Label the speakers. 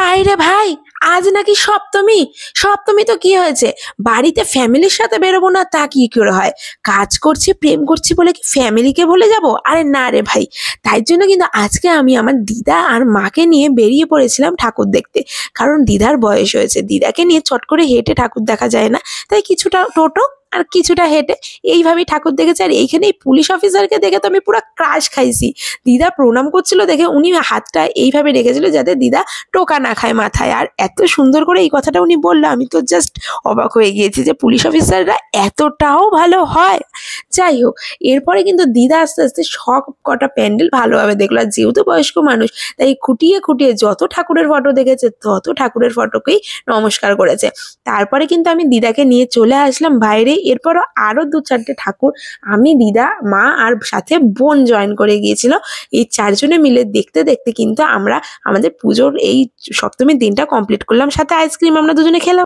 Speaker 1: High রে ভাই, আজ নাকি সপ্তমী। সপ্তমী তো কি হয়েছে, বাড়িতে ফ্যামিলির সাথে বেরোবো না তা কি করে হয়? কাজ করছি প্রেম করছি বলে কি ফ্যামিলিকে ভুলে যাব? আরে না রে ভাই। তাই জন্য কিন্তু আজকে আমি আমার দিদা আর মাকে নিয়ে বেরিয়ে পড়েছিলাম ঠাকুর দেখতে। কারণ দিদার বয়স হয়েছে, দিদাকে নিয়ে চট করে হেঁটে ঠাকুর দেখা যায় না। তাই কিছুটা টোটো আর কিছুটা হেঁটে এইভাবেই ঠাকুর দেখেছি। আর এইখানে এই পুলিশ অফিসারকে দেখে তো আমি পুরো ক্রাশ খাইছি। দিদা প্রণাম করছিল দেখে উনি হাতটা এইভাবে রেখেছিল যাতে দিদা টোকা না খায় মাথায়। আর এত সুন্দর করে এই কথাটা উনি বললো, আমি তো জাস্ট অবাক হয়ে গিয়েছি যে পুলিশ অফিসাররা এতটাও ভালো হয়। যাই হোক, এরপরে কিন্তু দিদা আস্তে আস্তে সব কটা প্যান্ডেল ভালোভাবে দেখলো। আর যেহেতু বয়স্ক মানুষ, তাই খুঁটিয়ে খুঁটিয়ে যত ঠাকুরের ফটো দেখেছে তত ঠাকুরের ফটোকেই নমস্কার করেছে। তারপরে কিন্তু আমি দিদাকে নিয়ে চলে আসলাম বাইরে। এরপরও আরো 2-4টে ঠাকুর আমি, দিদা, মা আর সাথে বোন জয়েন করে গিয়েছিল। এই 4জনে মিলে দেখতে দেখতে কিন্তু আমরা আমাদের পুজোর এই সপ্তমীর দিনটা কমপ্লিট করলাম। সাথে আইসক্রিম আমরা দুজনে খেলাম।